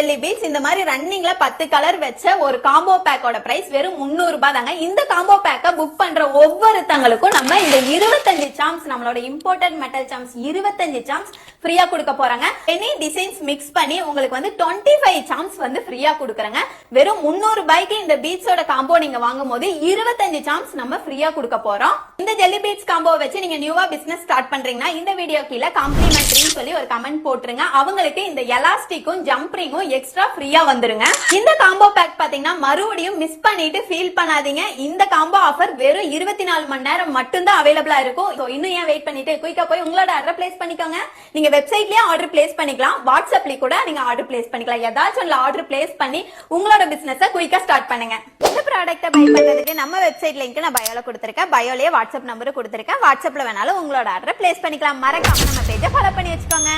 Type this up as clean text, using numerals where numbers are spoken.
Jelly beads இந்த மாதிரி ரன்னிங்ல 10 colour வச்ச ஒரு காம்போ பேக்கோட பிரைஸ் வெறும் 300 ரூபாய் தாங்க. இந்த காம்போ பேக்க புக் பண்ற ஒவ்வொருத்தங்களுக்கும் நம்ம இந்த 25 சாம்ஸ், நம்மளோட இம்போர்ட்டட் மெட்டல் சாம்ஸ் 25 சாம்ஸ் ஃப்ரீயா கொடுக்க போறாங்க. எனி டிசைன்ஸ் மிக்ஸ் பண்ணி உங்களுக்கு வந்து 25 சாம்ஸ் வந்து ஃப்ரீயா கொடுக்கறாங்க. வெறும் 300 ரூபாய்க்கு இந்த பீட்ஸோட காம்போ நீங்க வாங்கும்போது 25 சாம்ஸ் நம்ம ஃப்ரீயா கொடுக்க போறோம். இந்த ஜெல்லி பீட்ஸ் காம்போ வச்சு நீங்க நியூவா பிசினஸ் ஸ்டார்ட் பண்றீங்கன்னா இந்த வீடியோ கீழ காம்ப்ளிமெண்டரின்னு சொல்லி ஒரு கமெண்ட் போட்டுருங்க. அவங்களுக்கு இந்த எலாஸ்டிக்கும் ஜம்பிங்கும் எக்ஸ்ட்ரா ஃப்ரீயா வந்துருங்க. இந்த காம்போ பேக் பாத்தீங்கன்னா மறுபடியும் மிஸ் பண்ணிட்டு ஃபீல் பண்ணாதீங்க. இந்த காம்போ ஆஃபர் வெறும் 24 மணி நேரம் மட்டும்தான் அவைலபிளா இருக்கும். இன்னும் ஏன் வெயிட் பண்ணிட்டு குயிக்கா போய் உங்களோட ஆர்டர் பிளேஸ் பண்ணிக்கோங்க. நீங்க வெப்சைட்லயே ஆர்டர் பிளேஸ் பண்ணிக்கலாம், வாட்ஸ்அப்ல கூட நீங்க ஆர்டர் பிளேஸ் பண்ணிக்கலாம். ஏதாச்சும் ஆர்டர் பிளேஸ் பண்ணி உங்களோட பிசினஸ் குயிக்கா ஸ்டார்ட் பண்ணுங்க. இந்த ப்ராடக்ட்டை பை பண்றதுக்கு நம்ம வெப்சைட் லிங்க் நான் பயோல கொடுத்திருக்கேன். பயோலயே வாட்ஸ்அப் நம்பர் கொடுத்திருக்கேன். வாட்ஸ்அப்ல வேணாலும் உங்களோட ஆர்டர் பிளேஸ் பண்ணிக்கலாம். மறக்காம நம்ம பேஜை ஃபாலோ பண்ணி வச்சுக்கோங்க.